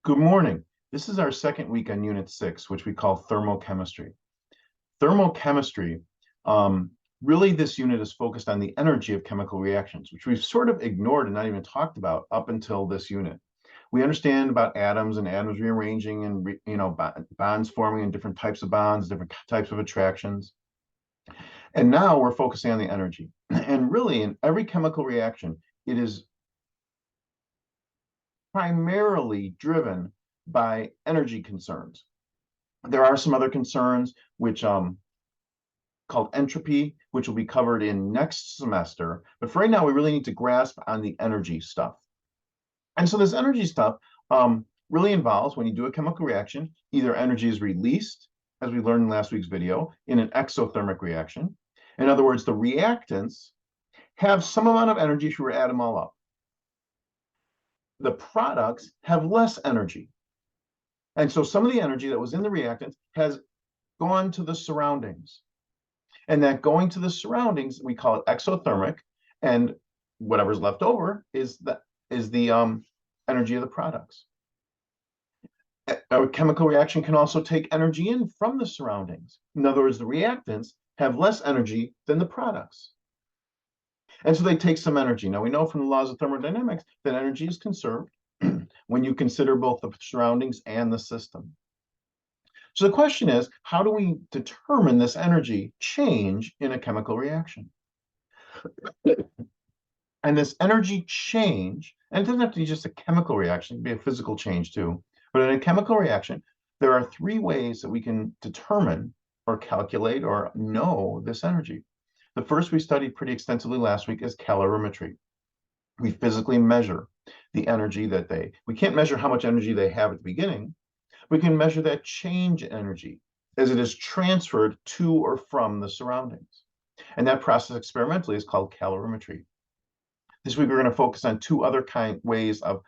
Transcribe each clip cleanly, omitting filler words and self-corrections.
Good morning. This is our second week on Unit 6, which we call thermochemistry. Thermochemistry, really this unit is focused on the energy of chemical reactions, which we've sort of ignored and not even talked about up until this unit. We understand about atoms and atoms rearranging and bonds forming and different types of bonds, different types of attractions. And now we're focusing on the energy. And really in every chemical reaction, it is primarily driven by energy concerns. There are some other concerns which called entropy, which will be covered in next semester. But for right now, we really need to grasp on the energy stuff. And so this energy stuff really involves when you do a chemical reaction, either energy is released, as we learned in last week's video, in an exothermic reaction. In other words, the reactants have some amount of energy if you were to add them all up. The products have less energy. And so some of the energy that was in the reactant has gone to the surroundings. And that going to the surroundings, we call it exothermic, and whatever's left over is the energy of the products. A chemical reaction can also take energy in from the surroundings. In other words, the reactants have less energy than the products. And so they take some energy. Now we know from the laws of thermodynamics that energy is conserved when you consider both the surroundings and the system. So the question is, how do we determine this energy change in a chemical reaction? And this energy change, and it doesn't have to be just a chemical reaction, it can be a physical change too. But in a chemical reaction, there are three ways that we can determine or calculate or know this energy. The first we studied pretty extensively last week is calorimetry. We physically measure the energy we can't measure how much energy they have at the beginning. We can measure that change in energy as it is transferred to or from the surroundings. And that process experimentally is called calorimetry. This week, we're going to focus on two other ways of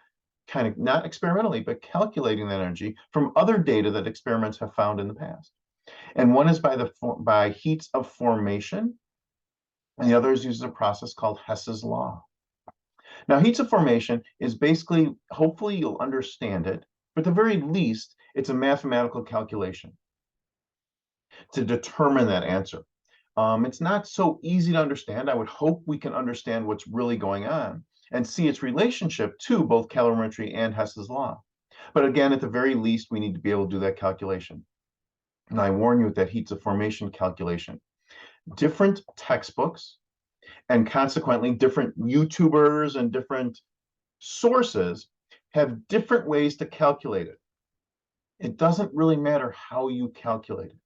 kind of not experimentally, but calculating that energy from other data that experiments have found in the past. And one is by heats of formation, and the other uses a process called Hess's law. Now, heats of formation is basically, hopefully you'll understand it, but at the very least, it's a mathematical calculation to determine that answer. It's not so easy to understand. I would hope we can understand what's really going on and see its relationship to both calorimetry and Hess's law. But again, at the very least, we need to be able to do that calculation. And I warn you with that heats of formation calculation. Different textbooks and consequently different YouTubers and different sources have different ways to calculate it. It doesn't really matter how you calculate it.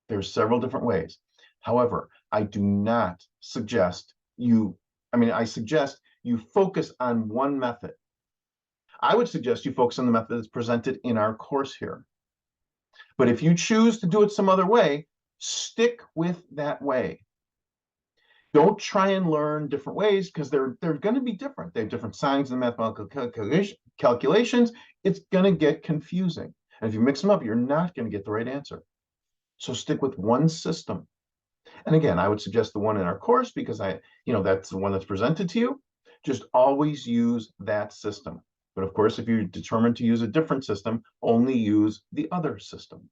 There's several different ways. However, I do not suggest I suggest you focus on one method. I would suggest you focus on the method that's presented in our course here. But if you choose to do it some other way, stick with that way. Don't try and learn different ways because they're going to be different. They have different signs and mathematical calculations. It's going to get confusing. And if you mix them up, you're not going to get the right answer. So stick with one system. And again, I would suggest the one in our course because that's the one that's presented to you. Just always use that system. But of course, if you're determined to use a different system, only use the other system.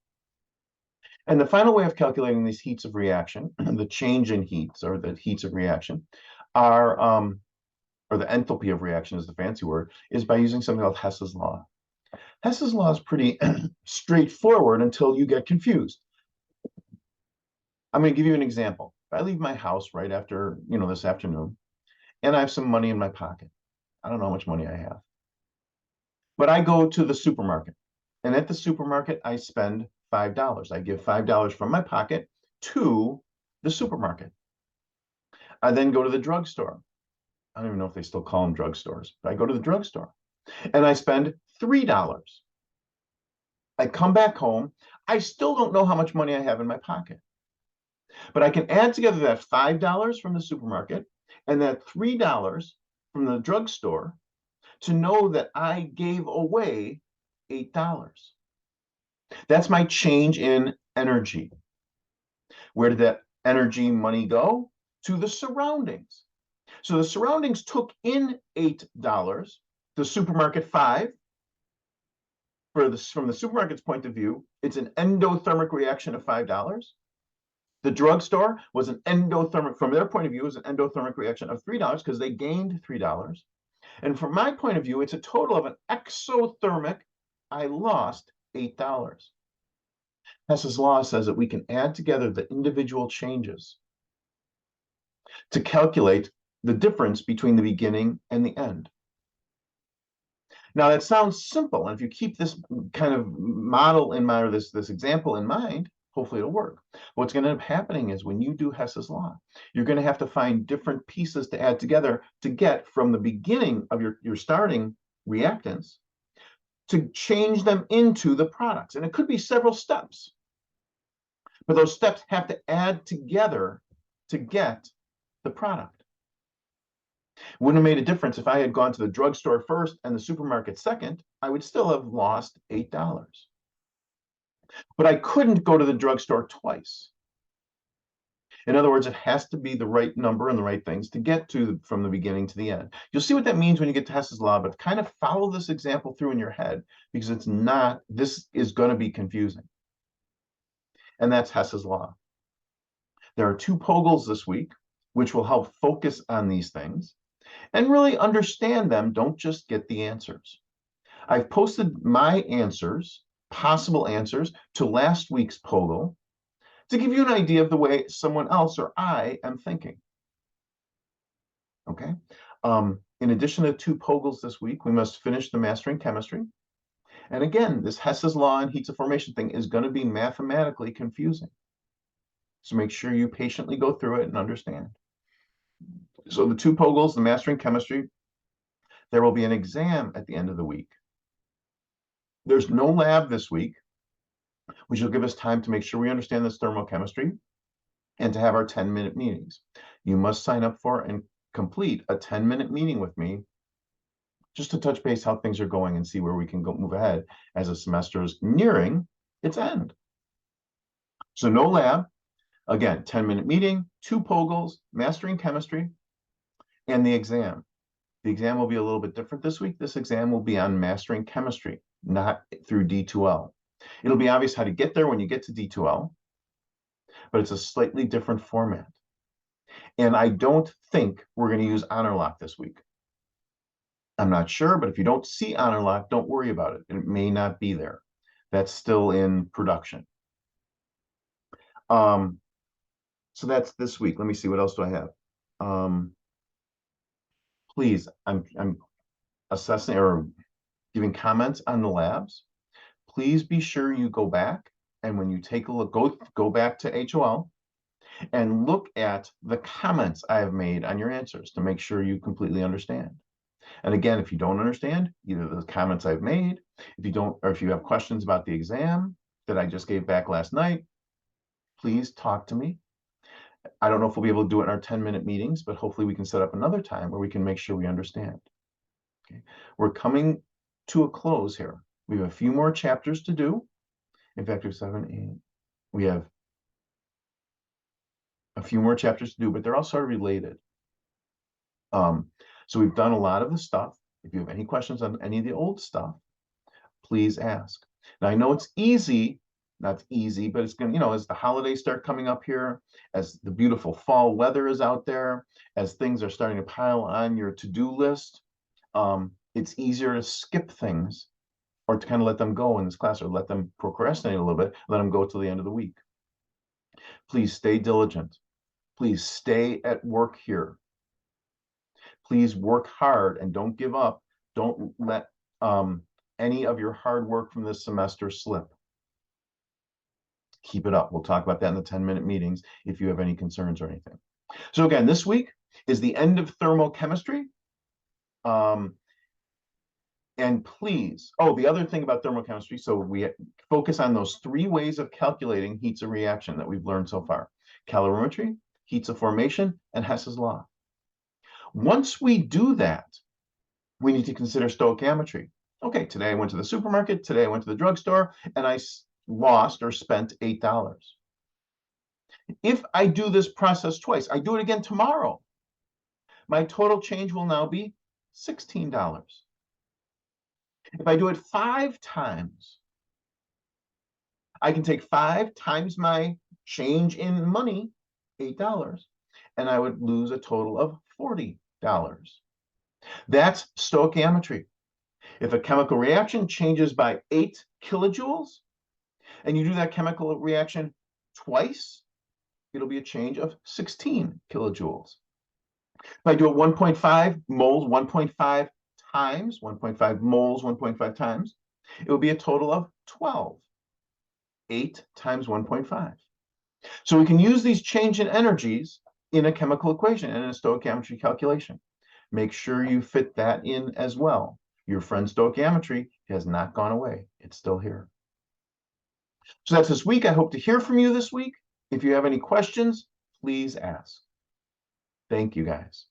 And the final way of calculating these heats of reaction, the change in heats or the heats of reaction, or the enthalpy of reaction is the fancy word, is by using something called Hess's law. Hess's law is pretty straightforward until you get confused. I'm going to give you an example. If I leave my house right after, this afternoon, and I have some money in my pocket, I don't know how much money I have, but I go to the supermarket, and at the supermarket, I spend $5. I give $5 from my pocket to the supermarket. I then go to the drugstore. I don't even know if they still call them drugstores, but I go to the drugstore and I spend $3. I come back home. I still don't know how much money I have in my pocket. But I can add together that $5 from the supermarket and that $3 from the drugstore to know that I gave away $8. That's my change in energy. Where did that energy money go? To the surroundings. So the surroundings took in $8, the supermarket $5, from the supermarket's point of view, it's an endothermic reaction of $5. The drugstore was an endothermic, from their point of view, was an endothermic reaction of $3 because they gained $3. And from my point of view, it's a total of an exothermic, I lost $8. Hess's law says that we can add together the individual changes to calculate the difference between the beginning and the end. Now that sounds simple, and if you keep this kind of model in mind, or this example in mind, hopefully it'll work. What's going to end up happening is when you do Hess's law, you're going to have to find different pieces to add together to get from the beginning of your starting reactants to change them into the products. And it could be several steps, but those steps have to add together to get the product. Wouldn't have made a difference if I had gone to the drugstore first and the supermarket second. I would still have lost $8. But I couldn't go to the drugstore twice. In other words, it has to be the right number and the right things to get to from the beginning to the end. You'll see what that means when you get to Hess's law, but kind of follow this example through in your head, because it's not, this is going to be confusing. And that's Hess's law. There are 2 Pogels this week, which will help focus on these things and really understand them. Don't just get the answers. I've posted my answers, possible answers, to last week's Pogel to give you an idea of the way someone else or I am thinking. Okay. In addition to 2 Pogels this week, we must finish the Mastering Chemistry. And again, this Hess's law and heats of formation thing is going to be mathematically confusing. So make sure you patiently go through it and understand. So the 2 Pogels, the Mastering Chemistry, there will be an exam at the end of the week. There's no lab this week, which will give us time to make sure we understand this thermochemistry and to have our 10-minute meetings. You must sign up for and complete a 10-minute meeting with me just to touch base how things are going and see where we can move ahead as the semester is nearing its end. So no lab, again, 10-minute meeting, 2 Pogels, Mastering Chemistry, and the exam. The exam will be a little bit different this week. This exam will be on Mastering Chemistry, not through D2L. It'll be obvious how to get there when you get to D2L, but it's a slightly different format. And I don't think we're going to use HonorLock this week. I'm not sure, but if you don't see HonorLock, don't worry about it. It may not be there. That's still in production. So that's this week. Let me see, what else do I have? Please, I'm assessing or giving comments on the labs. Please be sure you go back, and when you take a look, go back to HOL and look at the comments I have made on your answers to make sure you completely understand. And again, if you don't understand either the comments I've made, if you don't, or if you have questions about the exam that I just gave back last night, please talk to me. I don't know if we'll be able to do it in our 10-minute meetings, but hopefully we can set up another time where we can make sure we understand. Okay. We're coming to a close here. We have a few more chapters to do. In fact, we have 7, 8. We have a few more chapters to do, but they're all sort of related. So we've done a lot of the stuff. If you have any questions on any of the old stuff, please ask. Now I know it's easy, not easy, but it's going to, as the holidays start coming up here, as the beautiful fall weather is out there, as things are starting to pile on your to-do list, it's easier to skip things or to kind of let them go in this class, or let them procrastinate a little bit, let them go till the end of the week. Please stay diligent. Please stay at work here. Please work hard and don't give up. Don't let any of your hard work from this semester slip. Keep it up. We'll talk about that in the 10-minute meetings if you have any concerns or anything. So again, this week is the end of thermochemistry. And please, the other thing about thermochemistry, so we focus on those 3 ways of calculating heats of reaction that we've learned so far: calorimetry, heats of formation, and Hess's law. Once we do that, we need to consider stoichiometry. Okay, today I went to the supermarket, today I went to the drugstore, and I lost or spent $8. If I do this process twice, I do it again tomorrow, my total change will now be $16. If I do it 5 times, I can take 5 times my change in money, $8, and I would lose a total of $40. That's stoichiometry. If a chemical reaction changes by 8 kilojoules, and you do that chemical reaction twice, it'll be a change of 16 kilojoules. If I do it 1.5 moles, 1.5 times, 1.5 moles, 1.5 times, it will be a total of 12. 8 times 1.5. So we can use these change in energies in a chemical equation and in a stoichiometry calculation. Make sure you fit that in as well. Your friend stoichiometry has not gone away. It's still here. So that's this week. I hope to hear from you this week. If you have any questions, please ask. Thank you, guys.